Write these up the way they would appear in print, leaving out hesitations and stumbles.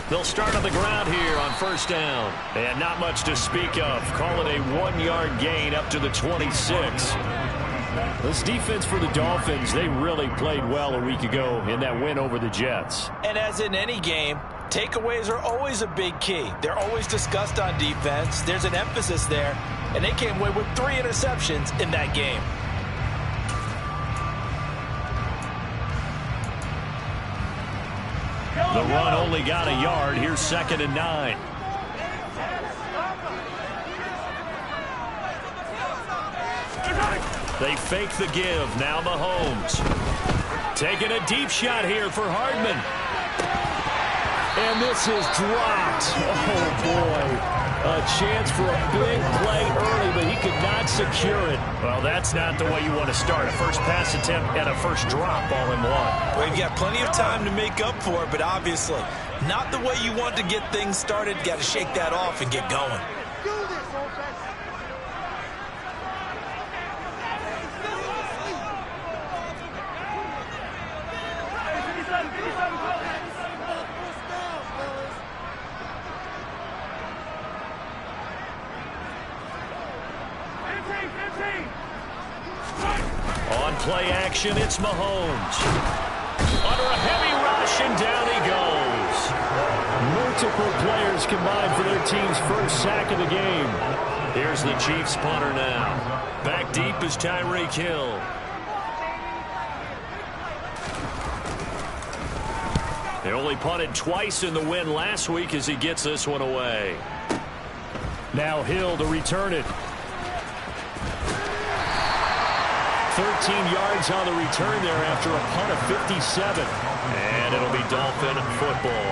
They'll start on the ground here on first down. And not much to speak of. Call it a 1-yard gain up to the 26. This defense for the Dolphins, they really played well a week ago in that win over the Jets. And as in any game, takeaways are always a big key. They're always discussed on defense. There's an emphasis there. And they came away with 3 interceptions in that game. The run only got a yard. Here's 2nd and 9. They fake the give. Now Mahomes. Taking a deep shot here for Hardman. And this is dropped. Oh, boy. A chance for a big play early, but he could not secure it. Well, that's not the way you want to start. A first pass attempt and a first drop all in one. Well, you've got plenty of time to make up for it, but obviously not the way you want to get things started. Got to shake that off and get going. On play action, it's Mahomes. Under a heavy rush, and down he goes. Multiple players combined for their team's first sack of the game. Here's the Chiefs punter now. Back deep is Tyreek Hill. They only punted twice in the win last week as he gets this one away. Now Hill to return it. 13 yards on the return there after a punt of 57. And it'll be Dolphin football.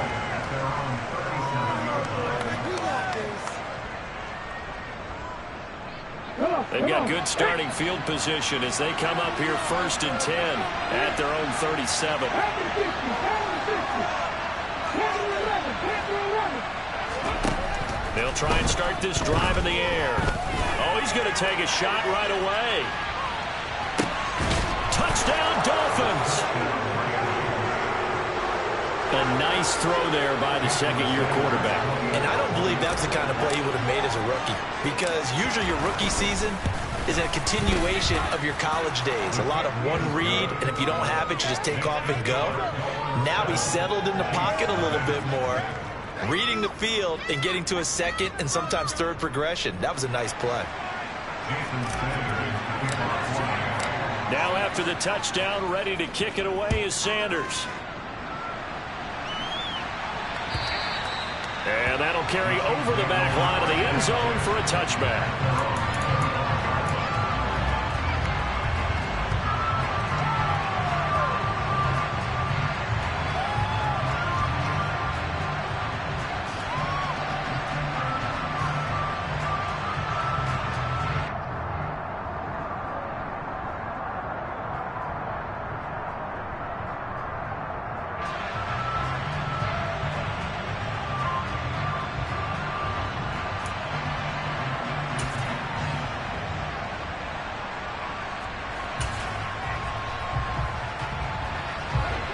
They've got good starting field position as they come up here 1st and 10 at their own 37. They'll try and start this drive in the air. Oh, he's going to take a shot right away. Touchdown, Dolphins. A nice throw there by the second-year quarterback. And I don't believe that's the kind of play he would have made as a rookie, because usually your rookie season is a continuation of your college days. A lot of one read, and if you don't have it, you just take off and go. Now he's settled in the pocket a little bit more, reading the field and getting to a second and sometimes third progression. That was a nice play. Now after the touchdown, ready to kick it away is Sanders. And that'll carry over the back line of the end zone for a touchback.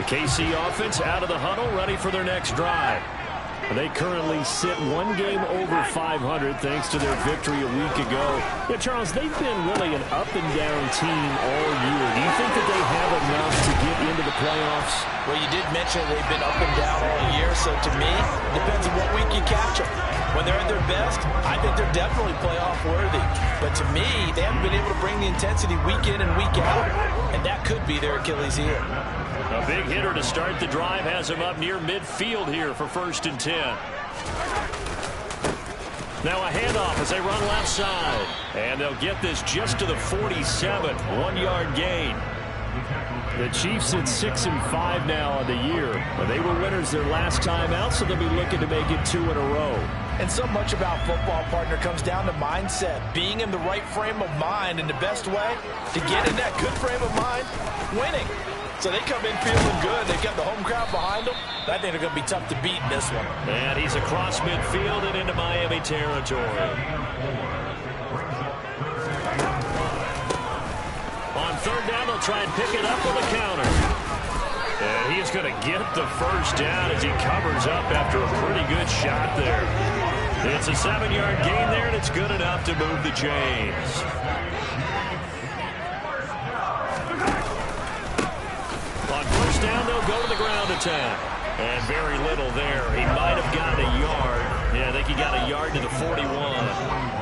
KC offense out of the huddle, ready for their next drive. They currently sit one game over 500 thanks to their victory a week ago. Yeah, Charles, they've been really an up-and-down team all year. Do you think that they have enough to get into the playoffs? Well, you did mention they've been up and down all year, so to me, depends on what week you catch them. When they're at their best, I think they're definitely playoff worthy. But to me, they haven't been able to bring the intensity week in and week out, and that could be their Achilles heel. A big hitter to start the drive has him up near midfield here for 1st and 10. Now a handoff as they run left side. And they'll get this just to the 47. 1-yard gain. The Chiefs at 6-5 now on the year. But they were winners their last time out, so they'll be looking to make it 2 in a row. And so much about football, partner, comes down to mindset. Being in the right frame of mind, and the best way to get in that good frame of mind, winning. So they come in feeling good. They've got the home crowd behind them. I think they're going to be tough to beat in this one. And he's across midfield and into Miami territory. On 3rd down, they'll try and pick it up with a counter. And he's going to get the first down as he covers up after a pretty good shot there. It's a 7-yard gain there, and it's good enough to move the chains. On first down, they'll go to the ground attack. And very little there. He might have gotten a yard. Yeah, I think he got a yard to the 41.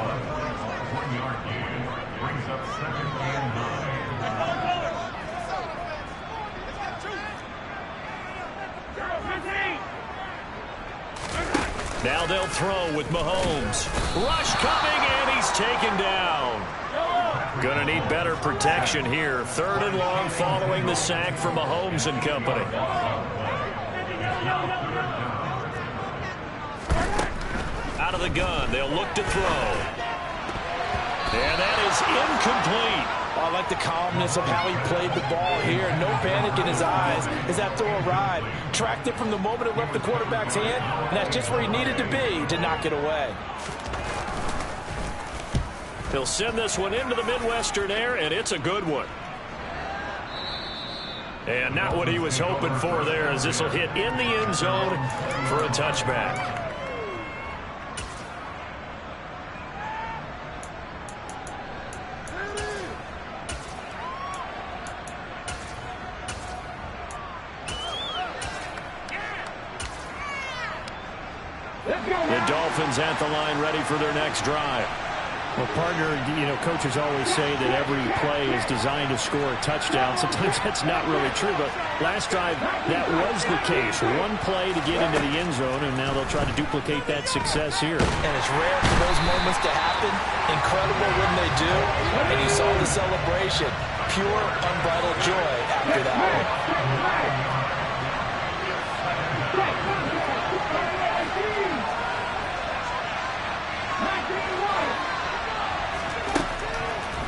Now they'll throw with Mahomes. Rush coming, and he's taken down. Gonna need better protection here. 3rd and long following the sack from Mahomes and company. Out of the gun, they'll look to throw. And that is incomplete. I like the calmness of how he played the ball here. No panic in his eyes as that throw arrived. Tracked it from the moment it left the quarterback's hand, and that's just where he needed to be to knock it away. He'll send this one into the Midwestern air, and it's a good one. And not what he was hoping for there, as this will hit in the end zone for a touchback. The Dolphins at the line, ready for their next drive. Well, partner, coaches always say that every play is designed to score a touchdown. Sometimes that's not really true, but last drive, that was the case. One play to get into the end zone, and now they'll try to duplicate that success here. And it's rare for those moments to happen. Incredible when they do. And you saw the celebration. Pure, unbridled joy after that.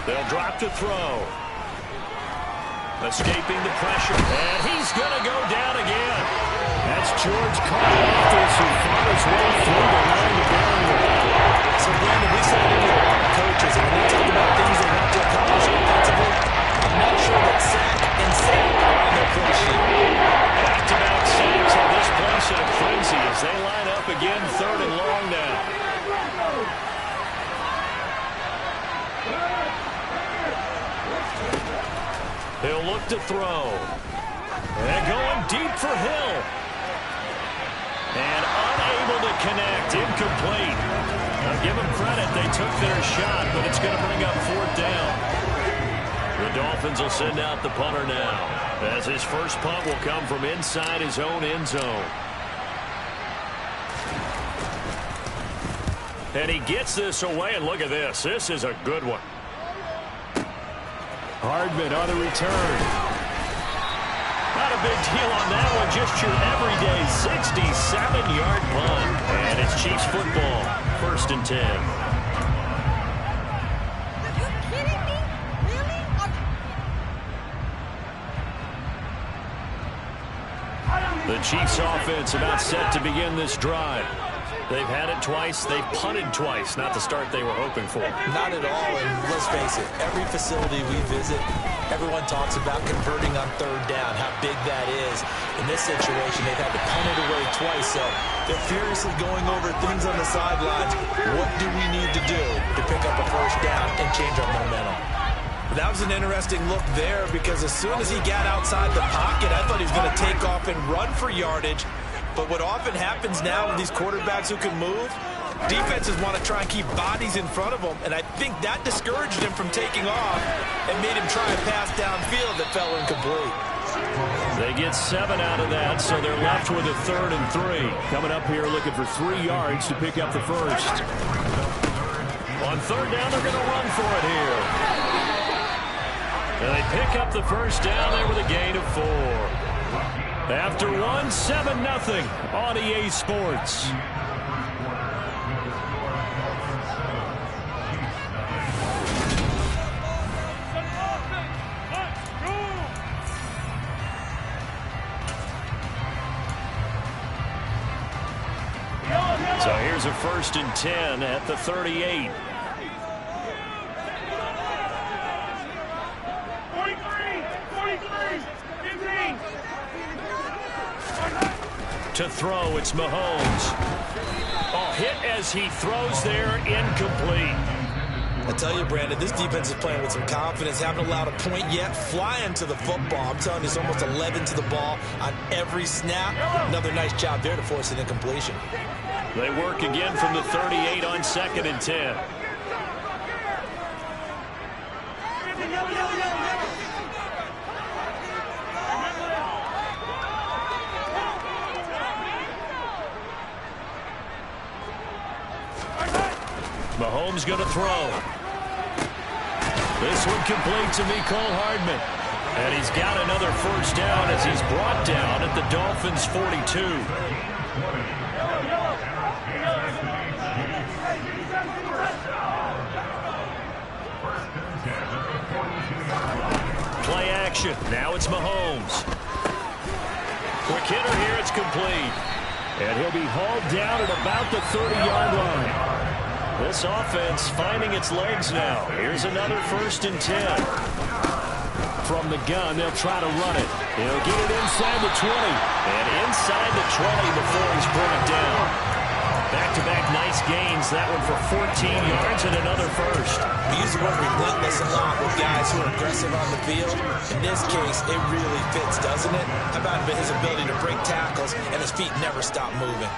They'll drop to throw. Escaping the pressure. And he's going to go down again. That's George Karlaftis, who fought his way through the line to barrier. So, Brandon, we said it with a lot of coaches, and when they talk about things they want to accomplish offensively, I'm not sure that sack and sack are on their play sheet. Back-to-back sacks have this place in a frenzy as they line up again, 3rd and long now. He'll look to throw. And going deep for Hill. And unable to connect. Incomplete. Now give them credit. They took their shot, but it's going to bring up 4th down. The Dolphins will send out the punter now, as his first punt will come from inside his own end zone. And he gets this away, and look at this. This is a good one. Hardman on the return. Not a big deal on that one. Just your everyday 67-yard punt. And it's Chiefs football. 1st and 10. Are you kidding me? Really? The Chiefs offense about set to begin this drive. They've had it twice. They've punted twice. Not the start they were hoping for. Not at all, and let's face it, every facility we visit, everyone talks about converting on 3rd down, how big that is. In this situation, they've had to punt it away twice, so they're furiously going over things on the sidelines. What do we need to do to pick up a 1st down and change our momentum? That was an interesting look there, because as soon as he got outside the pocket, I thought he was going to take off and run for yardage. But what often happens now with these quarterbacks who can move, defenses want to try and keep bodies in front of them, and I think that discouraged him from taking off and made him try a pass downfield that fell incomplete. They get 7 out of that, so they're left with a 3rd and 3. Coming up here looking for 3 yards to pick up the first. On 3rd down, they're going to run for it here. And they pick up the first down there with a gain of 4. After 1, 7-0 on EA Sports. So here's a 1st and 10 at the 38. To throw, it's Mahomes. Oh, hit as he throws there, incomplete. I tell you, Brandon, this defense is playing with some confidence. Haven't allowed a point yet. Flying to the football. I'm telling you, it's almost 11 to the ball on every snap. Another nice job there to force an incompletion. They work again from the 38 on 2nd and 10. Mahomes going to throw. This one complete to Mecole Hardman. And he's got another first down as he's brought down at the Dolphins' 42. Play action. Now it's Mahomes. Quick hitter here. It's complete. And he'll be hauled down at about the 30-yard line. This offense finding its legs now. Here's another 1st and 10. From the gun, they'll try to run it. He'll get it inside the 20. And inside the 20 before he's brought down. Back-to-back nice gains. That one for 14 yards and another first. We use the word relentless a lot with guys who are aggressive on the field. In this case, it really fits, doesn't it? How about his ability to break tackles and his feet never stop moving?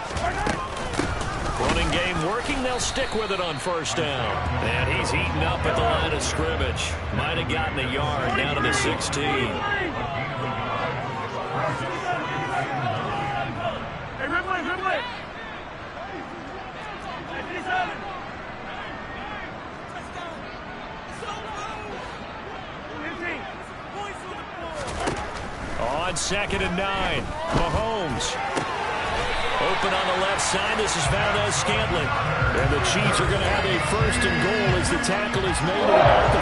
Running game working. They'll stick with it on 1st down. And he's eaten up at the line of scrimmage. Might have gotten a yard down to the 16. On 2nd and 9. Mahomes. Open on the left side. This is Valdez-Scantling. And the Chiefs are going to have a 1st and goal as the tackle is made at about the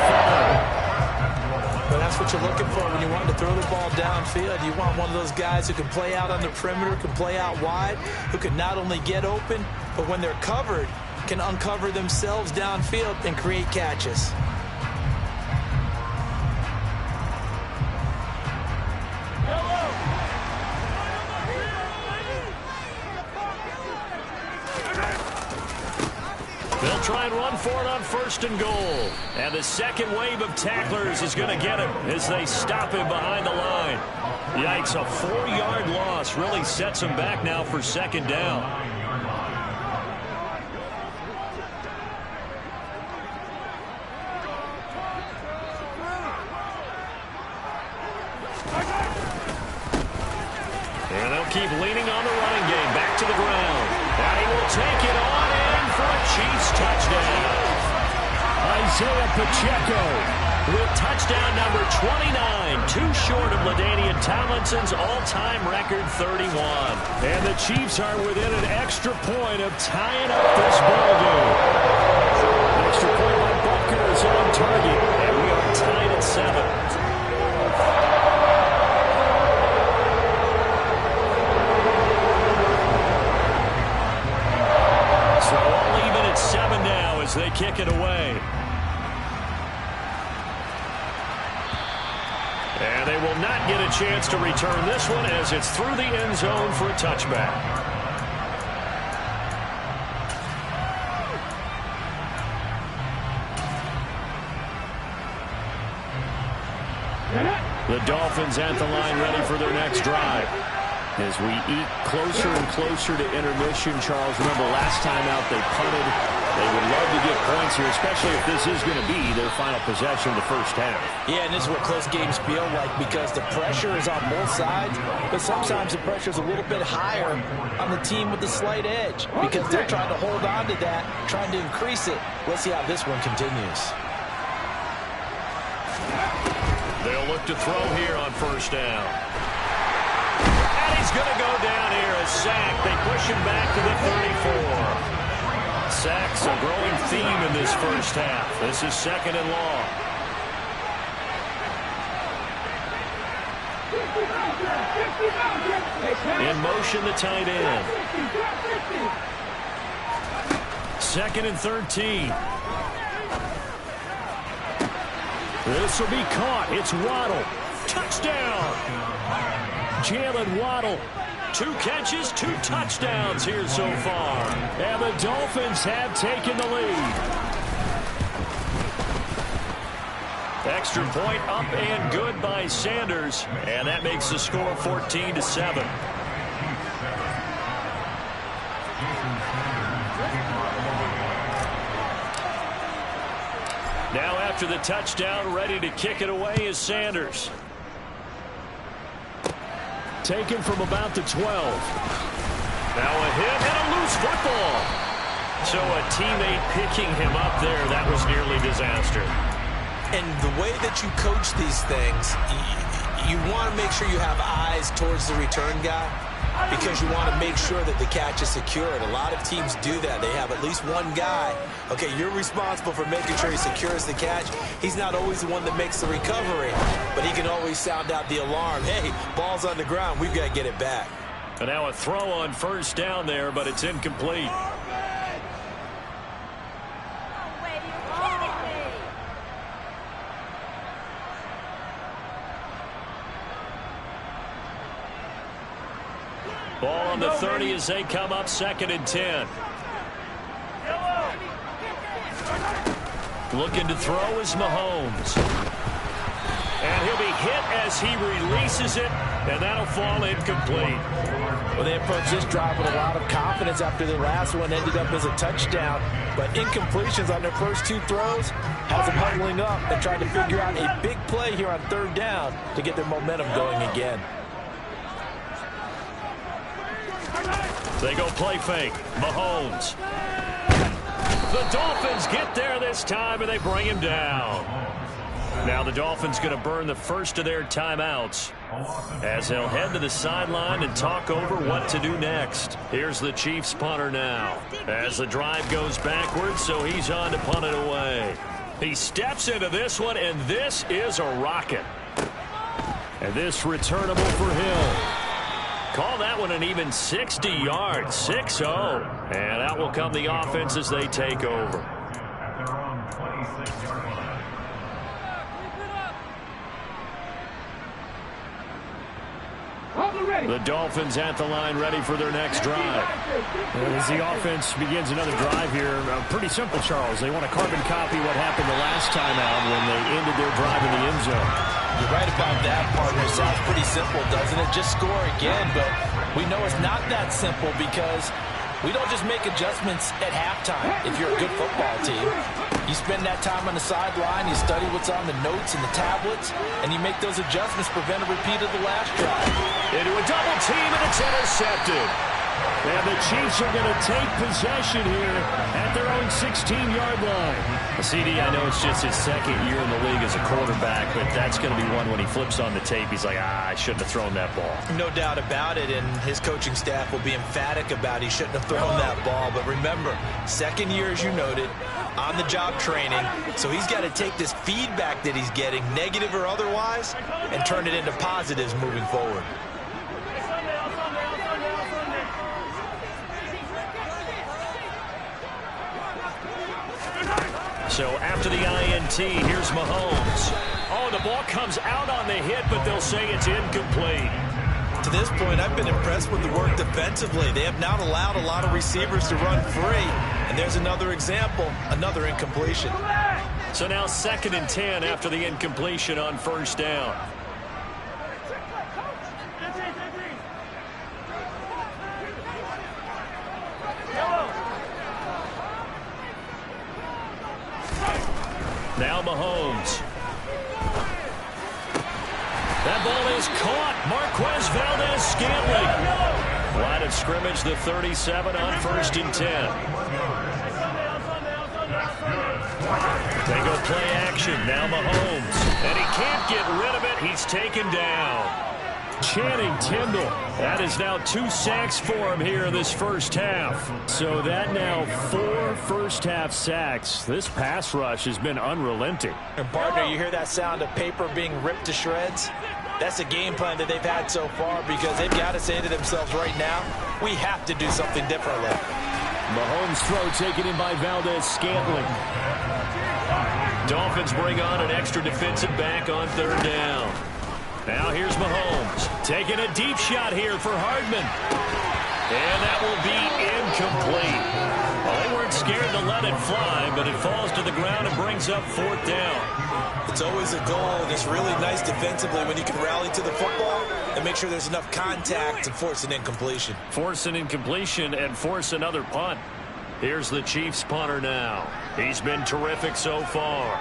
5. But that's what you're looking for when you want to throw the ball downfield. You want one of those guys who can play out on the perimeter, can play out wide, who can not only get open, but when they're covered, can uncover themselves downfield and create catches. They'll try and run for it on 1st and goal. And the second wave of tacklers is going to get him as they stop him behind the line. Yikes, a 4-yard loss really sets him back now for 2nd down. And they'll keep leaning on the running game. Back to the ground. And he will take it on in for a Chiefs touchdown. Isaiah Pacheco with touchdown number 29. Too short of LaDainian Tomlinson's all-time record 31. And the Chiefs are within an extra point of tying up this ballgame. Extra point by Butker is on target. And we are tied at 7. As they kick it away. And they will not get a chance to return this one as it's through the end zone for a touchback. The Dolphins at the line ready for their next drive. As we eat closer and closer to intermission, Charles, remember last time out they punted. They would love to get points here, especially if this is going to be their final possession of the 1st half. Yeah, and this is what close games feel like because the pressure is on both sides, but sometimes the pressure is a little bit higher on the team with the slight edge because they're trying to hold on to that, trying to increase it. Let's see how this one continues. They'll look to throw here on 1st down. And he's going to go down here, a sack. They push him back to the 34. Sacks a growing theme in this 1st half. This is 2nd and long. In motion, the tight end. 2nd and 13. This will be caught. It's Waddle. Touchdown! Jalen Waddle 2 catches, 2 touchdowns here so far. And the Dolphins have taken the lead. Extra point up and good by Sanders. And that makes the score 14-7. Now after the touchdown, ready to kick it away is Sanders. Taken from about the 12. Now a hit and a loose football. So a teammate picking him up there, that was nearly disaster. And the way that you coach these things, you want to make sure you have eyes towards the return guy because you want to make sure that the catch is secured. A lot of teams do that. They have at least one guy. Okay, you're responsible for making sure he secures the catch. He's not always the one that makes the recovery, but he can always sound out the alarm. Hey, ball's on the ground. We've got to get it back. And now a throw on first down there, but it's incomplete. Ball on the 30 as they come up 2nd and 10. Looking to throw is Mahomes. And he'll be hit as he releases it, and that'll fall incomplete. Well, they approached this drive with a lot of confidence after the last one ended up as a touchdown. But incompletions on their first 2 throws has them huddling up and trying to figure out a big play here on 3rd down to get their momentum going again. They go play fake. Mahomes. The Dolphins get there this time, and they bring him down. Now the Dolphins going to burn the first of their timeouts as they'll head to the sideline and talk over what to do next. Here's the Chiefs punter now as the drive goes backwards, so he's on to punt it away. He steps into this one, and this is a rocket. And this returnable for Hill. Call that one an even 60 yards, 6-0. And out will come the offense as they take over. The Dolphins at the line ready for their next drive. As the offense begins another drive here, pretty simple, Charles. They want to carbon copy what happened the last time out when they ended their drive in the end zone. You're right about that, partner. Sounds pretty simple, doesn't it? Just score again, but we know it's not that simple because we don't just make adjustments at halftime. If you're a good football team, you spend that time on the sideline, you study what's on the notes and the tablets, and you make those adjustments, prevent a repeat of the last drive. Into a double team, and it's intercepted. And the Chiefs are going to take possession here at their own 16-yard line. CD, I know it's just his 2nd year in the league as a quarterback, but that's going to be one when he flips on the tape, he's like, I shouldn't have thrown that ball. No doubt about it, and his coaching staff will be emphatic about he shouldn't have thrown that ball. But remember, 2nd year, as you noted, on-the-job training, so he's got to take this feedback that he's getting, negative or otherwise, and turn it into positives moving forward. So after the INT, here's Mahomes. Oh, the ball comes out on the hit, but they'll say it's incomplete. To this point, I've been impressed with the work defensively. They have not allowed a lot of receivers to run free. And there's another example, another incompletion. So now 2nd and 10 after the incompletion on 1st down. Now Mahomes. That ball is caught. Marquez Valdez-Scantling. Line of scrimmage, the 37 on 1st and 10. They go play action. Now Mahomes. And he can't get rid of it. He's taken down. Channing Tindall. That is now 2 sacks for him here in this first half. So that now 4 first-half sacks. This pass rush has been unrelenting. And partner, you hear that sound of paper being ripped to shreds? That's a game plan that they've had so far because they've got to say to themselves right now, we have to do something differently. Mahomes' throw taken in by Valdez-Scantling. Dolphins bring on an extra defensive back on 3rd down. Now here's Mahomes. Taking a deep shot here for Hardman. And that will be incomplete. Well, they weren't scared to let it fly, but it falls to the ground and brings up 4th down. It's always a goal, and it's really nice defensively when you can rally to the football and make sure there's enough contact to force an incompletion. Force an incompletion and force another punt. Here's the Chiefs punter now. He's been terrific so far.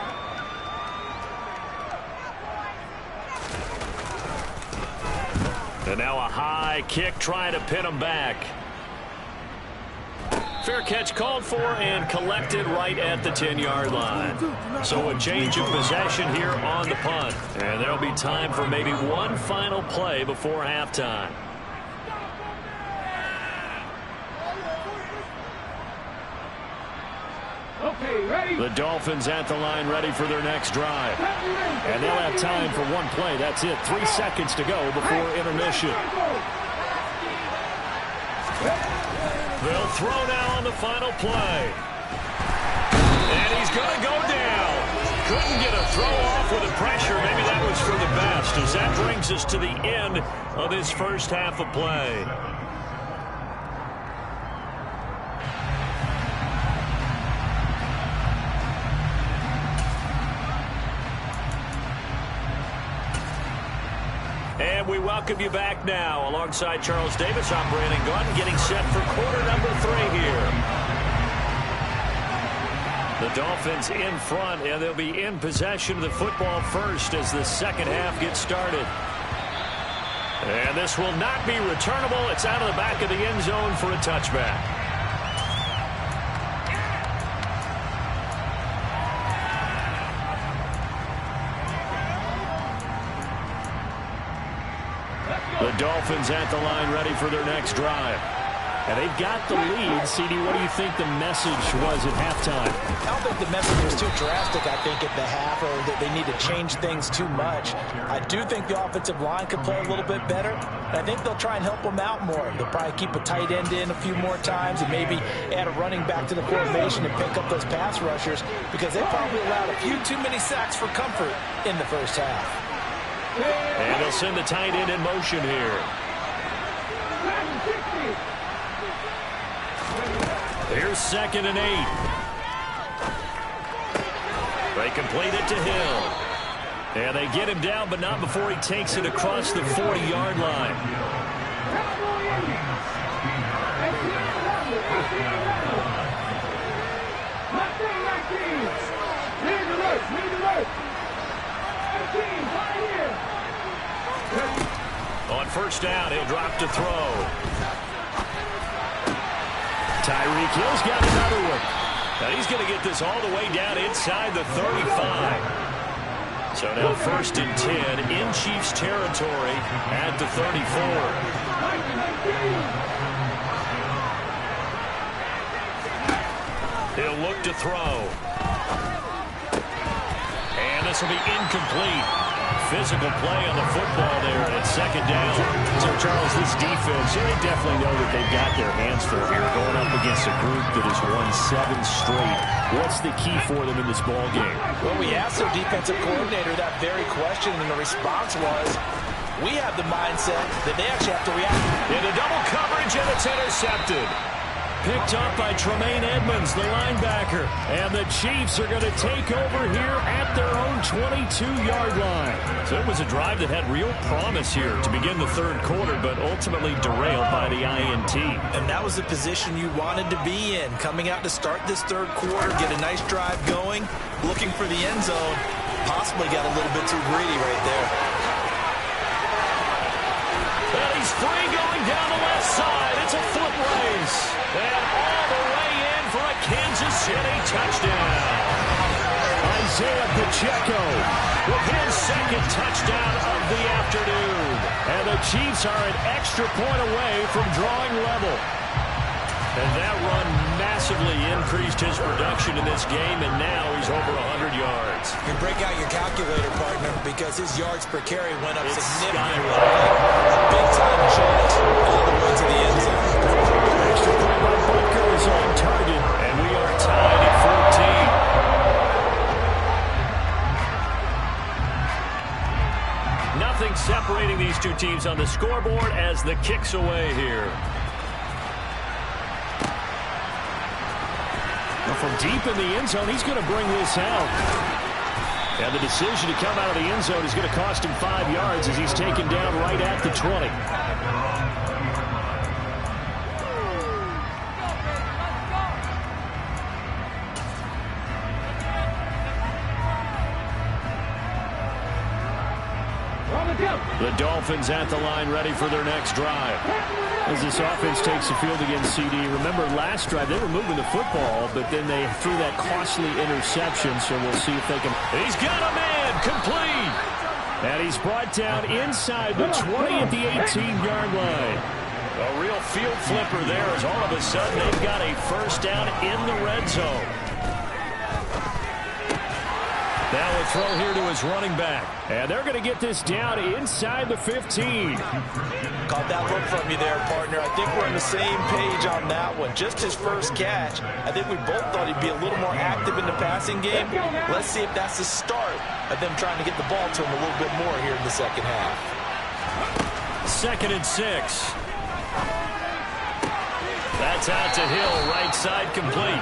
And now a high kick trying to pin him back. Fair catch called for and collected right at the 10-yard line. So a change of possession here on the punt. And there'll be time for maybe one final play before halftime. The Dolphins at the line ready for their next drive. And they'll have time for one play. That's it. 3 seconds to go before intermission. They'll throw now on the final play. And he's going to go down. Couldn't get a throw off with the pressure. Maybe that was for the best, as that brings us to the end of this first half of play. And we welcome you back now. Alongside Charles Davis, I'm Brandon Gaudin, getting set for quarter number 3 here. The Dolphins in front, and they'll be in possession of the football first as the second half gets started. And this will not be returnable. It's out of the back of the end zone for a touchback. The Dolphins at the line ready for their next drive. And they've got the lead. CD, what do you think the message was at halftime? I don't think the message was too drastic, I think, at the half, or that they need to change things too much. I do think the offensive line could play a little bit better. And I think they'll try and help them out more. They'll probably keep a tight end in a few more times and maybe add a running back to the formation and pick up those pass rushers, because they probably allowed a few too many sacks for comfort in the first half. And they'll send the tight end in motion here. Here's 2nd and 8. They complete it to Hill. And they get him down, but not before he takes it across the 40-yard line. On first down, he'll drop to throw. Tyreek Hill's got another one. Now he's going to get this all the way down inside the 35. So now 1st and 10 in Chiefs territory at the 34. He'll look to throw. And this will be incomplete. Physical play on the football there, and it's 2nd down. So, Charles, this defense, they definitely know that they've got their hands full here, going up against a group that has won 7 straight. What's the key for them in this ball game? Well, we asked their defensive coordinator that very question, and the response was, we have the mindset that they actually have to react. Into double coverage, and it's intercepted. Picked up by Tremaine Edmonds, the linebacker. And the Chiefs are going to take over here at their own 22-yard line. So it was a drive that had real promise here to begin the 3rd quarter, but ultimately derailed by the INT. And that was the position you wanted to be in, coming out to start this 3rd quarter, get a nice drive going, looking for the end zone. Possibly got a little bit too greedy right there. And he's free going down the left side. It's a foot race. And all the way in for a Kansas City touchdown. Isaiah Pacheco with his 2nd touchdown of the afternoon. And the Chiefs are an extra point away from drawing level. And that run massively increased his production in this game, and now he's over 100 yards. You break out your calculator, partner, because his yards per carry went up significantly. A big-time jump all the way to the end zone. Extra point by Butker is on target, and we are tied at 14. Nothing separating these two teams on the scoreboard as the kick's away here. Now from deep in the end zone, he's going to bring this out. And the decision to come out of the end zone is going to cost him 5 yards as he's taken down right at the 20. The Dolphins at the line ready for their next drive. As this offense takes the field against CD, remember last drive they were moving the football, but then they threw that costly interception, so we'll see if they can. He's got a man, complete. And he's brought down inside the 20 at the 18-yard line. A real field flipper there as all of a sudden they've got a first down in the red zone. Now a throw here to his running back. And they're going to get this down inside the 15. Caught that look from you there, partner. I think we're on the same page on that one. Just his first catch. I think we both thought he'd be a little more active in the passing game. Let's see if that's the start of them trying to get the ball to him a little bit more here in the second half. 2nd and 6. That's out to Hill, right side complete.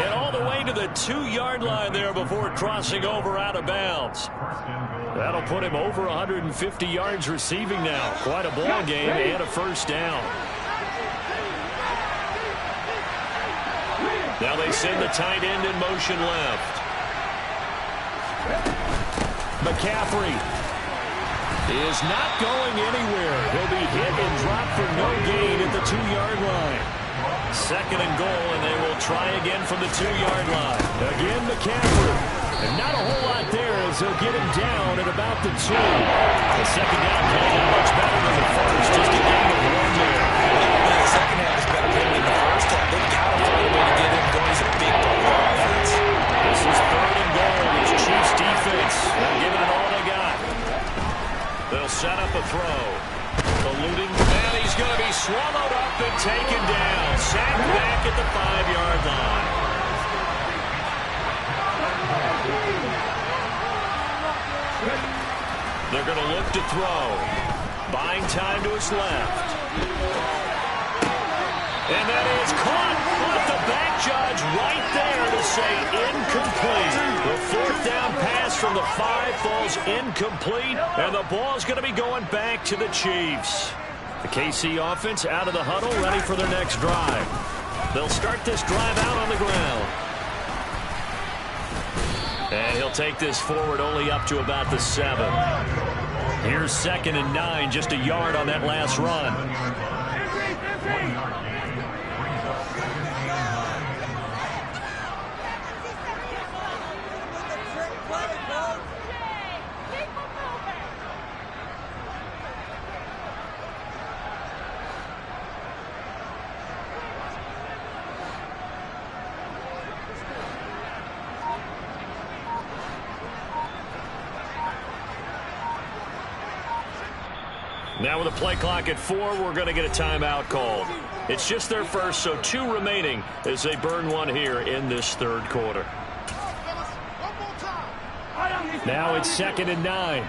And all the way to the 2-yard line there before crossing over out of bounds. That'll put him over 150 yards receiving now. Quite a ball game and a first down. Now they send the tight end in motion left. McCaffrey is not going anywhere. He'll be hit and dropped for no gain at the 2-yard line. 2nd and goal, and they will try again from the 2-yard line. Again, McCaffrey. And not a whole lot there as they'll get him down at about the 2. The second down play not much better than the first. Just a gain of 1 there. The second half is better than the first half. They've got to find a way to get him going. He's a big part of the offense. This is 3rd and goal. It's Chiefs defense. They're giving it all they got. They'll set up a throw. Eluding, and he's going to be swallowed up and taken down. Sacked back at the 5-yard line. They're going to look to throw. Buying time to his left. And that is caught. But the back judge right there to say incomplete. The 4th down pass from the 5 falls incomplete. And the ball is going to be going back to the Chiefs. The KC offense out of the huddle, ready for their next drive. They'll start this drive out on the ground. And he'll take this forward only up to about the 7. Here's 2nd and 9, just a yard on that last run. Now with a play clock at 4, we're going to get a timeout called. It's just their first, so 2 remaining as they burn one here in this 3rd quarter. Now it's 2nd and 9.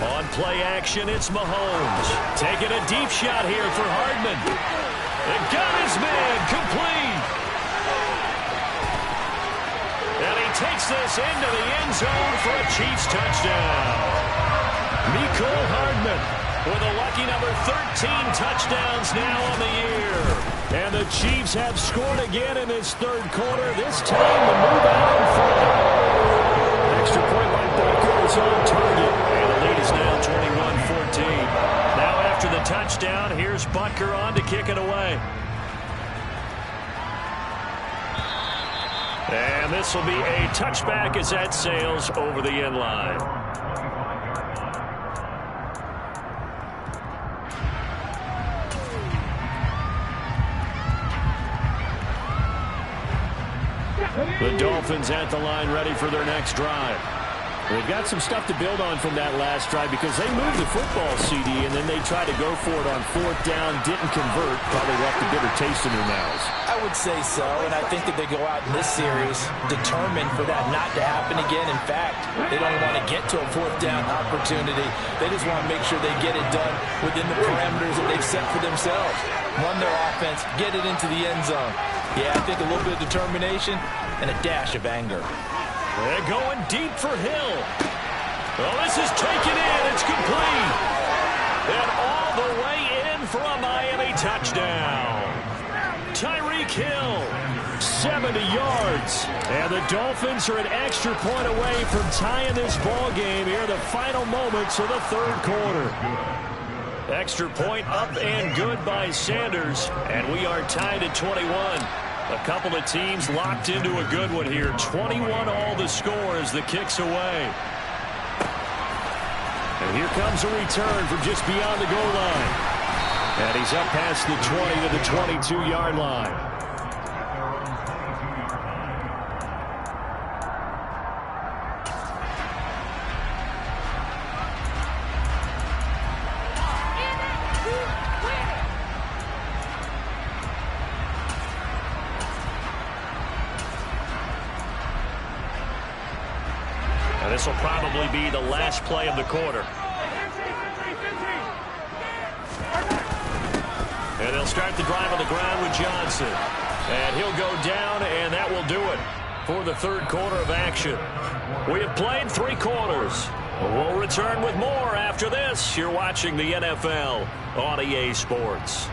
On play action, it's Mahomes. Taking a deep shot here for Hardman. And got his man complete. And he takes this into the end zone for a Chiefs touchdown. Mecole Hardman with a lucky number 13 touchdowns now on the year. And the Chiefs have scored again in this 3rd quarter. This time to move out in front. Extra point by Butker is on target. And the lead is now 21-14. Now after the touchdown, here's Butker on to kick it away. And this will be a touchback as that sails over the end line. The Dolphins at the line ready for their next drive. They've got some stuff to build on from that last drive because they moved the football, CD, and then they tried to go for it on 4th down, didn't convert, probably left a bitter taste in their mouths. I would say so, and I think that they go out in this series determined for that not to happen again. In fact, they don't want to get to a 4th down opportunity. They just want to make sure they get it done within the parameters that they've set for themselves. Run their offense, get it into the end zone. Yeah, I think a little bit of determination and a dash of anger. They're going deep for Hill. Oh, this is taken in. It's complete. And all the way in for a Miami touchdown. Tyreek Hill, 70 yards. And the Dolphins are an extra point away from tying this ball game here in the final moments of the 3rd quarter. Extra point up and good by Sanders. And we are tied at 21. A couple of teams locked into a good one here. 21 all the score as the kick's away. And here comes a return from just beyond the goal line. And he's up past the 20 to the 22-yard line. This will probably be the last play of the quarter. And they'll start the drive on the ground with Johnson. And he'll go down, and that will do it for the 3rd quarter of action. We have played 3 quarters. We'll return with more after this. You're watching the NFL on EA Sports.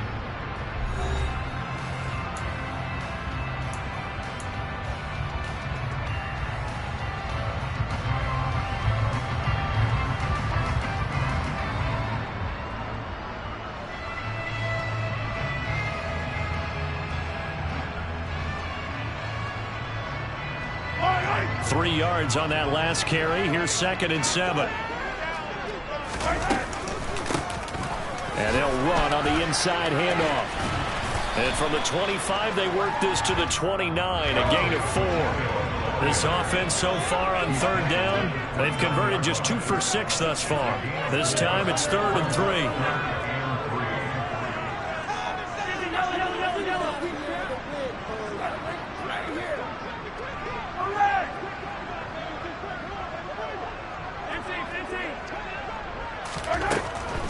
Yards on that last carry. Here's 2nd and 7. And they'll run on the inside handoff. And from the 25, they work this to the 29, a gain of 4. This offense so far on 3rd down, they've converted just 2 for 6 thus far. This time it's 3rd and 3.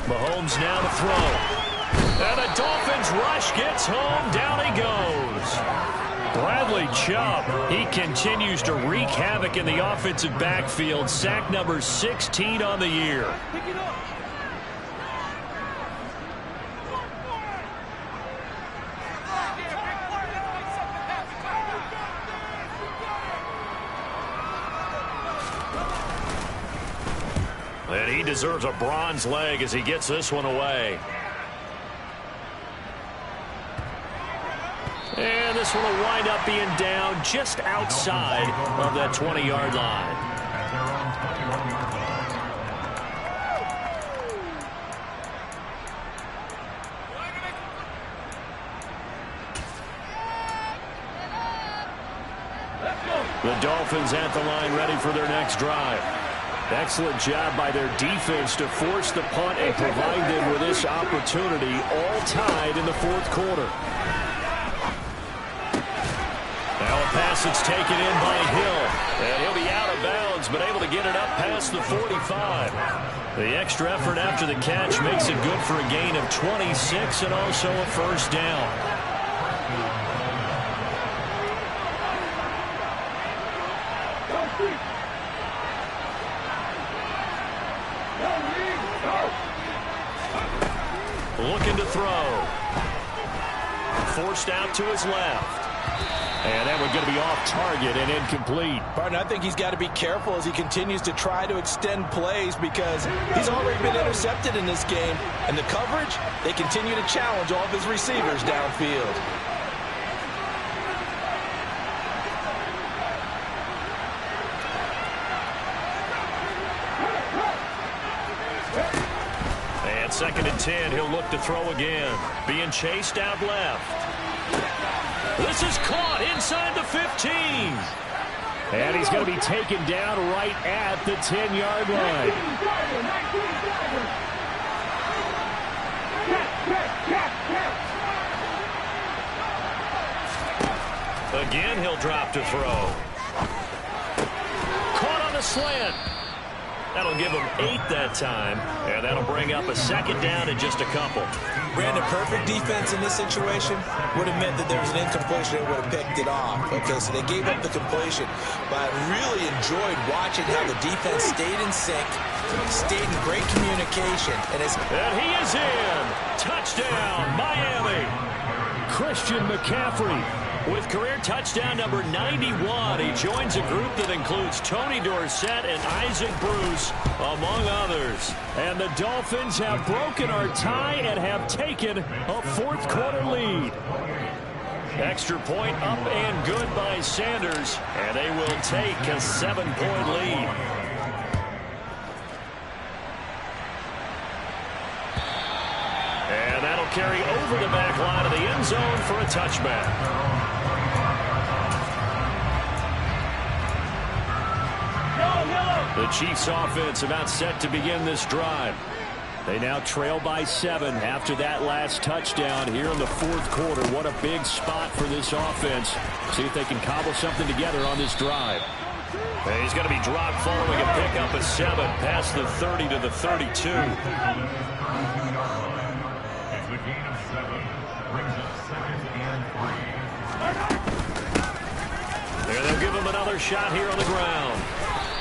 Mahomes now to throw. And the Dolphins rush gets home. Down he goes. Bradley Chubb, he continues to wreak havoc in the offensive backfield. Sack number 16 on the year. And he deserves a bronze leg as he gets this one away. And this one will wind up being down just outside of that 20-yard line. The Dolphins at the line ready for their next drive. Excellent job by their defense to force the punt and provide them with this opportunity, all tied in the 4th quarter. Now a pass that's taken in by Hill. And he'll be out of bounds, but able to get it up past the 45. The extra effort after the catch makes it good for a gain of 26 and also a 1st down. Looking to throw. Forced out to his left. And that one's going to be off target and incomplete. Partner, I think he's got to be careful as he continues to try to extend plays because he's already been intercepted in this game. And the coverage, they continue to challenge all of his receivers downfield. And 2nd and 10, he'll look to throw again. Being chased out left. This is caught inside the 15. And he's going to be taken down right at the 10-yard line. Again, he'll drop to throw. Caught on the slant. That'll give him 8 that time, and that'll bring up a second down and just a couple. Brandon, perfect defense in this situation would have meant that there was an incompletion that would have picked it off. Okay, so they gave up the completion, but I really enjoyed watching how the defense stayed in sync, stayed in great communication. And he is in. Touchdown, Miami. Christian McCaffrey with career touchdown number 91, he joins a group that includes Tony Dorsett and Isaac Bruce, among others. And the Dolphins have broken our tie and have taken a fourth-quarter lead. Extra point up and good by Sanders, and they will take a 7-point lead. And that'll carry over the back line of the end zone for a touchback. The Chiefs offense about set to begin this drive. They now trail by 7 after that last touchdown here in the fourth quarter. What a big spot for this offense. See if they can cobble something together on this drive. And he's going to be dropped following a pickup of 7 past the 30 to the 32. There, they'll give him another shot here on the ground.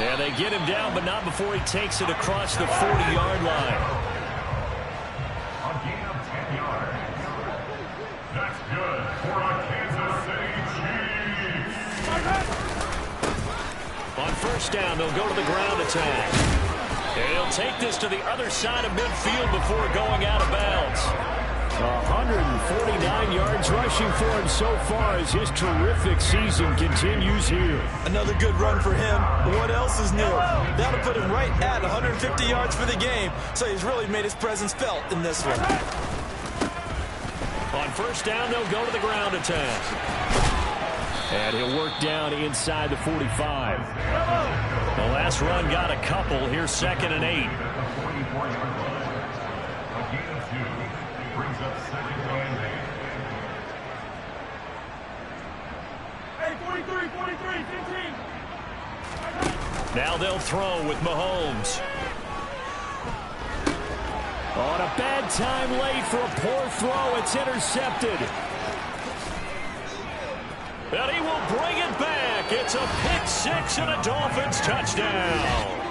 And they get him down, but not before he takes it across the 40-yard line. A gain of 10 yards. That's good for a Kansas City Chiefs. On first down, they'll go to the ground attack. And he'll take this to the other side of midfield before going out of bounds. 149 yards rushing for him so far as his terrific season continues here. Another good run for him. What else is new? That'll put him right at 150 yards for the game. So he's really made his presence felt in this one. On first down, they'll go to the ground attack. And he'll work down inside the 45. The last run got a couple. Here's 2nd and 8. Brings up 2nd and 8. Hey, 43, 15. Now they'll throw with Mahomes. On a bad time late for a poor throw. It's intercepted. And he will bring it back. It's a pick-6 and a Dolphins touchdown.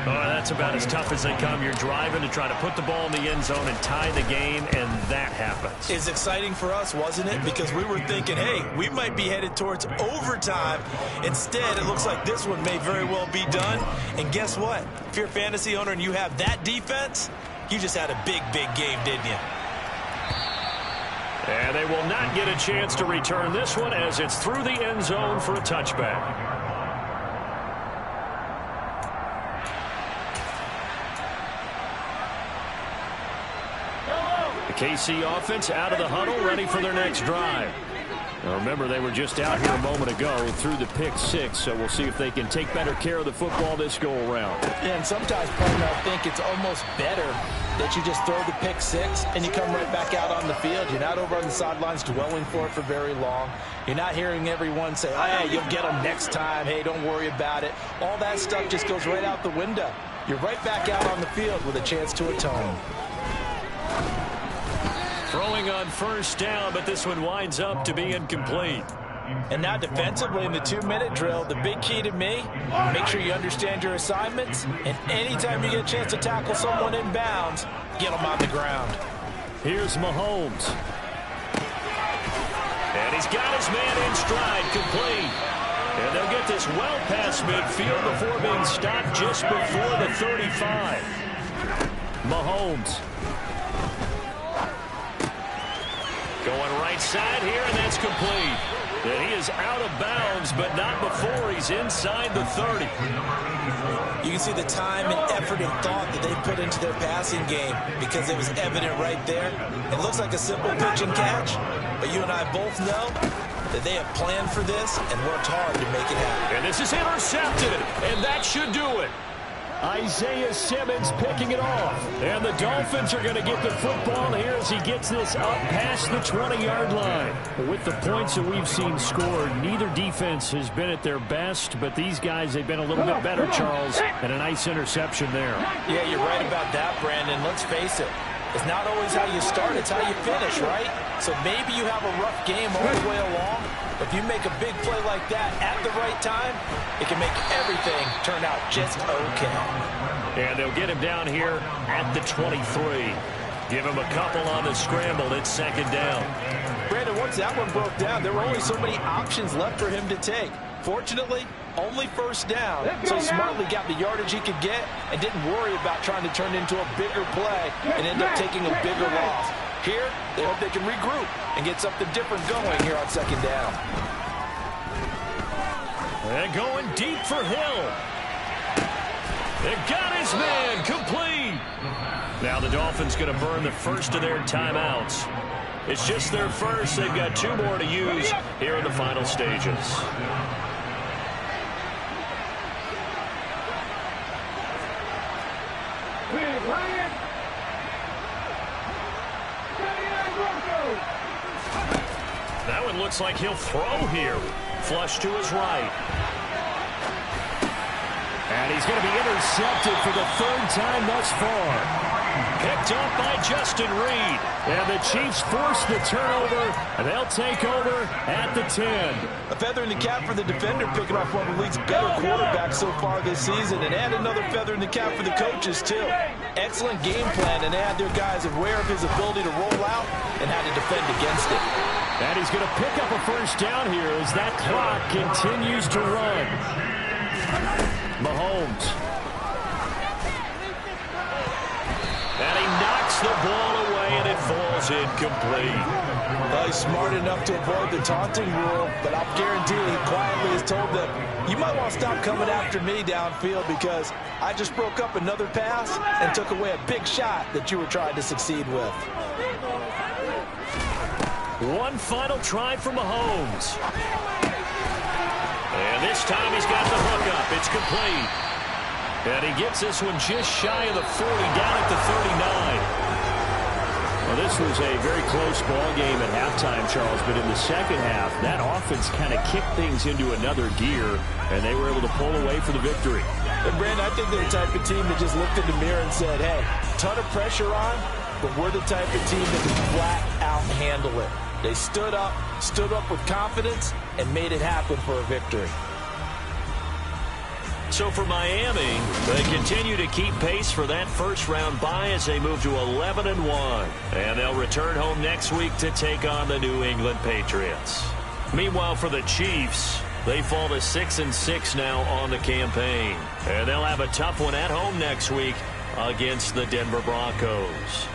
Oh, that's about as tough as they come. You're driving to try to put the ball in the end zone and tie the game, and that happens. It's exciting for us, wasn't it? Because we were thinking, hey, we might be headed towards overtime. Instead, it looks like this one may very well be done. And guess what? If you're a fantasy owner and you have that defense, you just had a big, big game, didn't you? And they will not get a chance to return this one as it's through the end zone for a touchback. KC offense out of the huddle, ready for their next drive. Now remember, they were just out here a moment ago through the pick-6, so we'll see if they can take better care of the football this go-around. And sometimes, partner, I think it's almost better that you just throw the pick-6 and you come right back out on the field. You're not over on the sidelines dwelling for it for very long. You're not hearing everyone say, oh, hey, you'll get them next time. Hey, don't worry about it. All that stuff just goes right out the window. You're right back out on the field with a chance to atone. Throwing on first down, but this one winds up to be incomplete. And now defensively in the 2-minute drill, the big key to me, make sure you understand your assignments, and anytime you get a chance to tackle someone in bounds, get them on the ground. Here's Mahomes. And he's got his man in stride, complete. And they'll get this well past midfield before being stopped just before the 35. Mahomes. Going right side here, and that's complete. And he is out of bounds, but not before he's inside the 30. You can see the time and effort and thought that they put into their passing game because it was evident right there. It looks like a simple pitch and catch, but you and I both know that they have planned for this and worked hard to make it happen. And this is intercepted, and that should do it. Isaiah Simmons picking it off. And the Dolphins are going to get the football here as he gets this up past the 20-yard line. With the points that we've seen scored, neither defense has been at their best, but these guys, they've been a little bit better, Charles, and a nice interception there. Yeah, you're right about that, Brandon. Let's face it. It's not always how you start, it's how you finish, right? So maybe you have a rough game all the way along. If you make a big play like that at the right time, it can make everything turn out just okay. And they'll get him down here at the 23. Give him a couple on the scramble. It's second down. Brandon, once that one broke down, there were only so many options left for him to take. Fortunately, only first down, so he smartly got the yardage he could get and didn't worry about trying to turn into a bigger play and end up taking a bigger loss. Here, they hope they can regroup and get something different going here on second down. And going deep for Hill. They got his man complete. Now the Dolphins going to burn the first of their timeouts. It's just their first. They've got 2 more to use here in the final stages. That one looks like he'll throw here. Flush to his right. And he's going to be intercepted for the 3rd time thus far. Picked up by Justin Reed. And the Chiefs force the turnover, and they'll take over at the 10. A feather in the cap for the defender, picking off one of the league's better quarterbacks so far this season, and add another feather in the cap for the coaches, too. Excellent game plan, and they had their guys aware of his ability to roll out and how to defend against it. And he's going to pick up a first down here as that clock continues to run. Mahomes. And he knocks the ball away, and it falls incomplete. Well, he's smart enough to avoid the taunting rule, but I'll guarantee he quietly has told them, you might want to stop coming after me downfield because I just broke up another pass and took away a big shot that you were trying to succeed with. One final try for Mahomes. And this time he's got the hook up. It's complete. And he gets this one just shy of the 40, down at the 39. Well, this was a very close ball game at halftime, Charles, but in the second half, that offense kind of kicked things into another gear, and they were able to pull away for the victory. And, Brandon, I think they're the type of team that just looked in the mirror and said, hey, ton of pressure on, but we're the type of team that can flat out handle it. They stood up with confidence, and made it happen for a victory. So for Miami, they continue to keep pace for that first-round bye as they move to 11-1. And they'll return home next week to take on the New England Patriots. Meanwhile, for the Chiefs, they fall to 6-6 now on the campaign. And they'll have a tough one at home next week against the Denver Broncos.